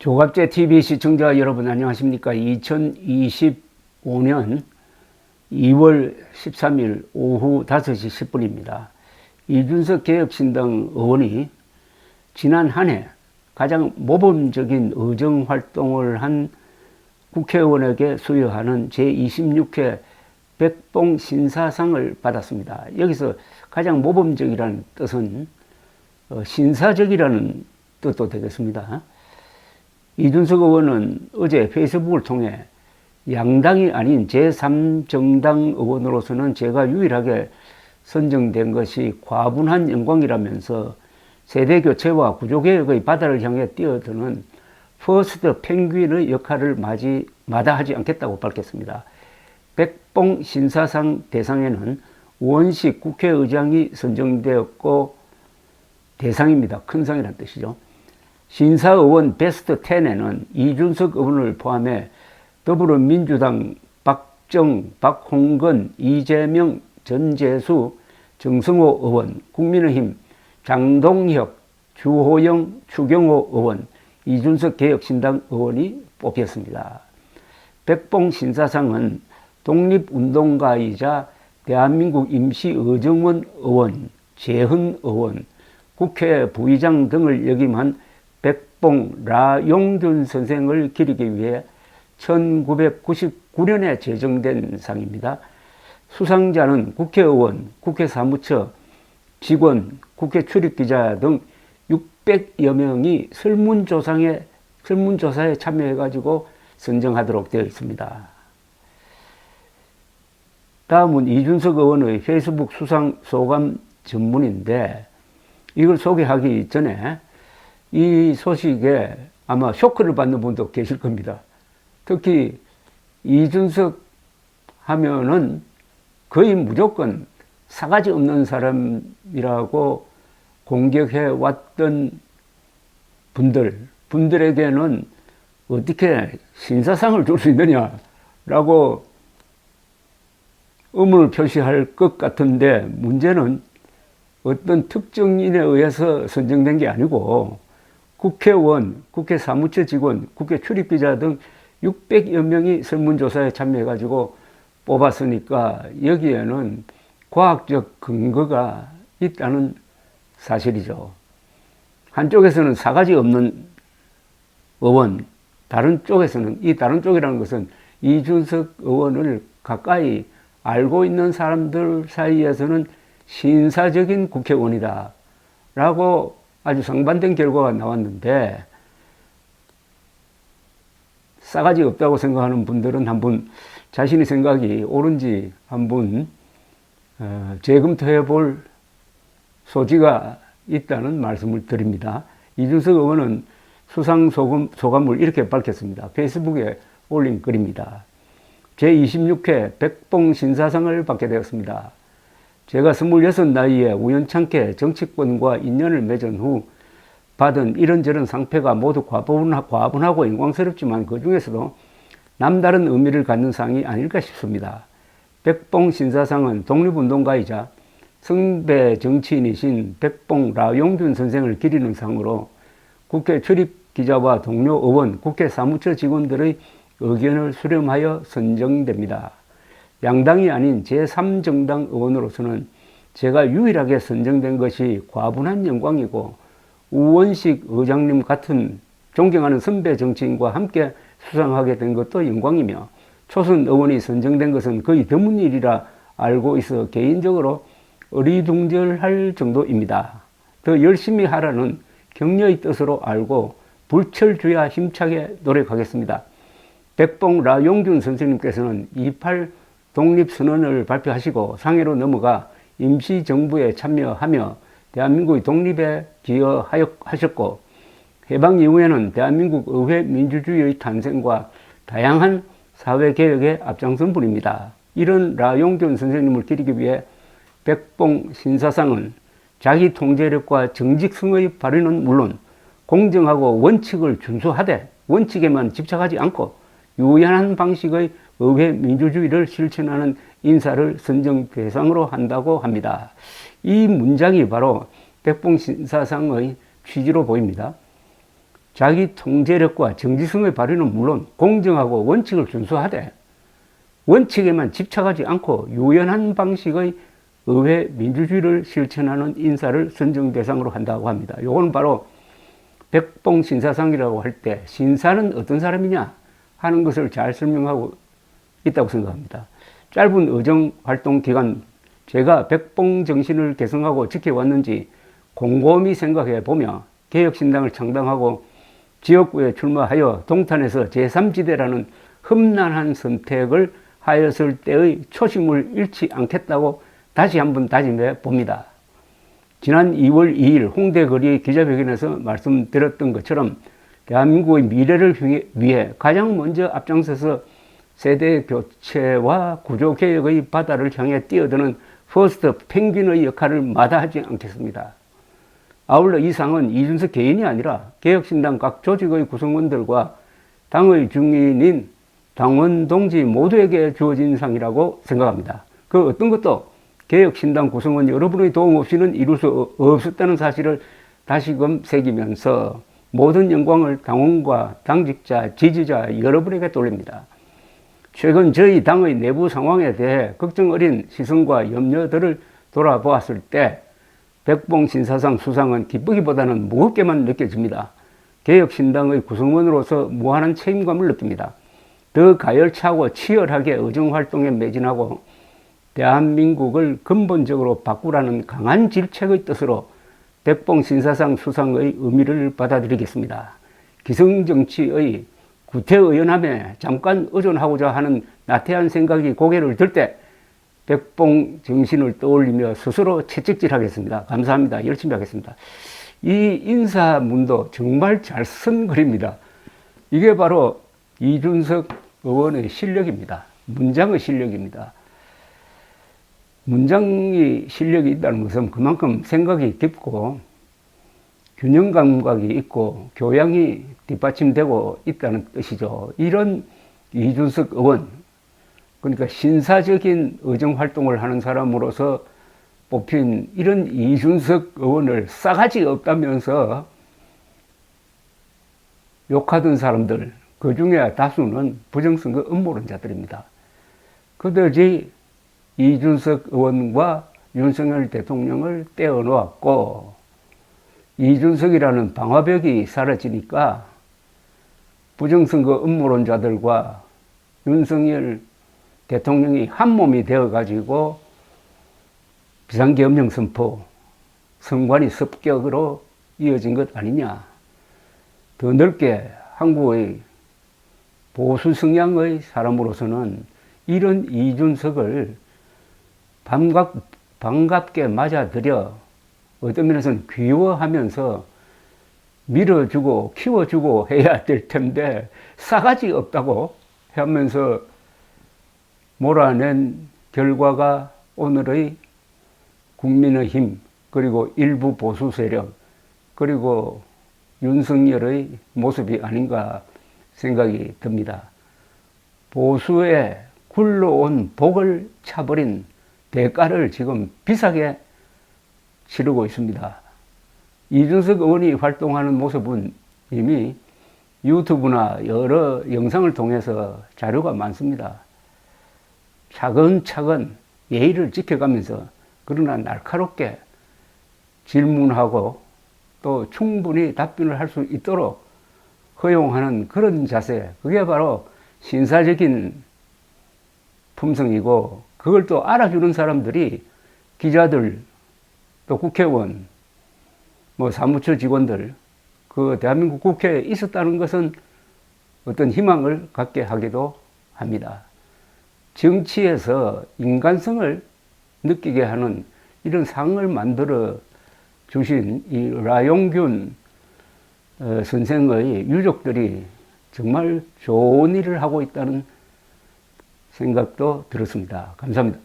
조갑제 TV 시청자 여러분 안녕하십니까? 2025년 2월 13일 오후 5시 10분입니다. 이준석 개혁신당 의원이 지난 한 해 가장 모범적인 의정활동을 한 국회의원에게 수여하는 제26회 백봉 신사상을 받았습니다. 여기서 가장 모범적이라는 뜻은 신사적이라는 뜻도 되겠습니다. 이준석 의원은 어제 페이스북을 통해 양당이 아닌 제3정당 의원으로서는 제가 유일하게 선정된 것이 과분한 영광이라면서 세대교체와 구조개혁의 바다를 향해 뛰어드는 퍼스트 펭귄의 역할을 마다하지 않겠다고 밝혔습니다. 백봉 신사상 대상에는 우원식 국회의장이 선정되었고 대상입니다. 큰 상이라는 뜻이죠. 신사의원 베스트 10에는 이준석 의원을 포함해 더불어민주당 박정, 박홍근, 이재명, 전재수, 정성호 의원, 국민의힘 장동혁, 주호영, 추경호 의원, 이준석 개혁신당 의원이 뽑혔습니다. 백봉 신사상은 독립운동가이자 대한민국 임시의정원 의원, 재헌 의원, 국회 부의장 등을 역임한 백봉 라용균 선생을 기리기 위해 1999년에 제정된 상입니다. 수상자는 국회의원, 국회 사무처, 직원, 국회 출입기자 등 600여 명이 설문조사에 참여해가지고 선정하도록 되어 있습니다. 다음은 이준석 의원의 페이스북 수상 소감 전문인데 이걸 소개하기 전에 이 소식에 아마 쇼크를 받는 분도 계실 겁니다. 특히 이준석 하면은 거의 무조건 사가지 없는 사람이라고 공격해 왔던 분들에게는 어떻게 신사상을 줄 수 있느냐라고 의문을 표시할 것 같은데 문제는 어떤 특정인에 의해서 선정된 게 아니고 국회의원, 국회 사무처 직원, 국회 출입기자 등 600여 명이 설문조사에 참여해가지고 뽑았으니까 여기에는 과학적 근거가 있다는 사실이죠. 한쪽에서는 사가지 없는 의원, 다른 쪽에서는 이 다른 쪽이라는 것은 이준석 의원을 가까이 알고 있는 사람들 사이에서는 신사적인 국회의원이다 라고 아주 상반된 결과가 나왔는데 싸가지 없다고 생각하는 분들은 한번 자신의 생각이 옳은지 한번 재검토해 볼 소지가 있다는 말씀을 드립니다. 이준석 의원은 수상 소감을 이렇게 밝혔습니다. 페이스북에 올린 글입니다. 제26회 백봉 신사상을 받게 되었습니다. 제가 26 나이에 우연찮게 정치권과 인연을 맺은 후 받은 이런저런 상패가 모두 과분하고 영광스럽지만 그 중에서도 남다른 의미를 갖는 상이 아닐까 싶습니다. 백봉 신사상은 독립운동가이자 성배 정치인이신 백봉 라용균 선생을 기리는 상으로 국회 출입기자와 동료 의원, 국회 사무처 직원들의 의견을 수렴하여 선정됩니다. 양당이 아닌 제3정당 의원으로서는 제가 유일하게 선정된 것이 과분한 영광이고 우원식 의장님 같은 존경하는 선배 정치인과 함께 수상하게 된 것도 영광이며 초선 의원이 선정된 것은 거의 드문 일이라 알고 있어 개인적으로 어리둥절할 정도입니다. 더 열심히 하라는 격려의 뜻으로 알고 불철주야 힘차게 노력하겠습니다. 백봉 라용균 선생님께서는 28 독립선언을 발표하시고 상해로 넘어가 임시정부에 참여하며 대한민국의 독립에 기여하셨고 해방 이후에는 대한민국 의회 민주주의의 탄생과 다양한 사회개혁에 앞장선 분입니다. 이런 라용균 선생님을 기리기 위해 백봉 신사상은 자기 통제력과 정직성의 발휘는 물론 공정하고 원칙을 준수하되 원칙에만 집착하지 않고 유연한 방식의 의회 민주주의를 실천하는 인사를 선정 대상으로 한다고 합니다. 이 문장이 바로 백봉 신사상의 취지로 보입니다. 자기 통제력과 정지성의 발휘는 물론 공정하고 원칙을 준수하되 원칙에만 집착하지 않고 유연한 방식의 의회 민주주의를 실천하는 인사를 선정 대상으로 한다고 합니다. 이건 바로 백봉 신사상이라고 할 때 신사는 어떤 사람이냐 하는 것을 잘 설명하고 있다고 생각합니다. 짧은 의정 활동 기간 제가 백봉 정신을 개성하고 지켜왔는지 곰곰이 생각해 보며 개혁신당을 창당하고 지역구에 출마하여 동탄에서 제3지대라는 험난한 선택을 하였을 때의 초심을 잃지 않겠다고 다시 한번 다짐해 봅니다. 지난 2월 2일 홍대 거리 기자회견에서 말씀드렸던 것처럼 대한민국의 미래를 위해 가장 먼저 앞장서서 세대 교체와 구조 개혁의 바다를 향해 뛰어드는 퍼스트 펭귄의 역할을 마다하지 않겠습니다. 아울러 이 상은 이준석 개인이 아니라 개혁신당 각 조직의 구성원들과 당의 중인인 당원 동지 모두에게 주어진 상이라고 생각합니다. 그 어떤 것도 개혁신당 구성원 여러분의 도움 없이는 이룰 수 없었다는 사실을 다시금 새기면서 모든 영광을 당원과 당직자, 지지자 여러분에게 돌립니다. 최근 저희 당의 내부 상황에 대해 걱정 어린 시선과 염려들을 돌아보았을 때 백봉 신사상 수상은 기쁘기보다는 무겁게만 느껴집니다. 개혁신당의 구성원으로서 무한한 책임감을 느낍니다. 더 가열차고 치열하게 의정활동에 매진하고 대한민국을 근본적으로 바꾸라는 강한 질책의 뜻으로 백봉 신사상 수상의 의미를 받아들이겠습니다. 기성정치의 구태의연함에 잠깐 의존하고자 하는 나태한 생각이 고개를 들 때 백봉 정신을 떠올리며 스스로 채찍질하겠습니다. 감사합니다. 열심히 하겠습니다. 이 인사문도 정말 잘 쓴 글입니다. 이게 바로 이준석 의원의 실력입니다. 문장의 실력입니다. 문장이 실력이 있다는 것은 그만큼 생각이 깊고 균형 감각이 있고 교양이 뒷받침되고 있다는 뜻이죠. 이런 이준석 의원, 그러니까 신사적인 의정활동을 하는 사람으로서 뽑힌 이런 이준석 의원을 싸가지 없다면서 욕하던 사람들, 그 중에 다수는 부정선거 음모론자들입니다. 그들이 이준석 의원과 윤석열 대통령을 떼어놓았고 이준석이라는 방화벽이 사라지니까 부정선거 음모론자들과 윤석열 대통령이 한몸이 되어가지고 비상계엄령 선포, 선관위 습격으로 이어진 것 아니냐. 더 넓게 한국의 보수 성향의 사람으로서는 이런 이준석을 반갑게 맞아들여 어떤 면에서는 귀여워하면서 밀어주고 키워주고 해야 될 텐데 싸가지 없다고 하면서 몰아낸 결과가 오늘의 국민의힘 그리고 일부 보수 세력 그리고 윤석열의 모습이 아닌가 생각이 듭니다. 보수에 굴러온 복을 차버린 대가를 지금 비싸게 치르고 있습니다. 이준석 의원이 활동하는 모습은 이미 유튜브나 여러 영상을 통해서 자료가 많습니다. 차근차근 예의를 지켜가면서 그러나 날카롭게 질문하고 또 충분히 답변을 할 수 있도록 허용하는 그런 자세, 그게 바로 신사적인 품성이고 그걸 또 알아주는 사람들이 기자들, 또 국회의원, 뭐 사무처 직원들, 그 대한민국 국회에 있었다는 것은 어떤 희망을 갖게 하기도 합니다. 정치에서 인간성을 느끼게 하는 이런 상을 만들어 주신 이 라용균 선생의 유족들이 정말 좋은 일을 하고 있다는 생각도 들었습니다. 감사합니다.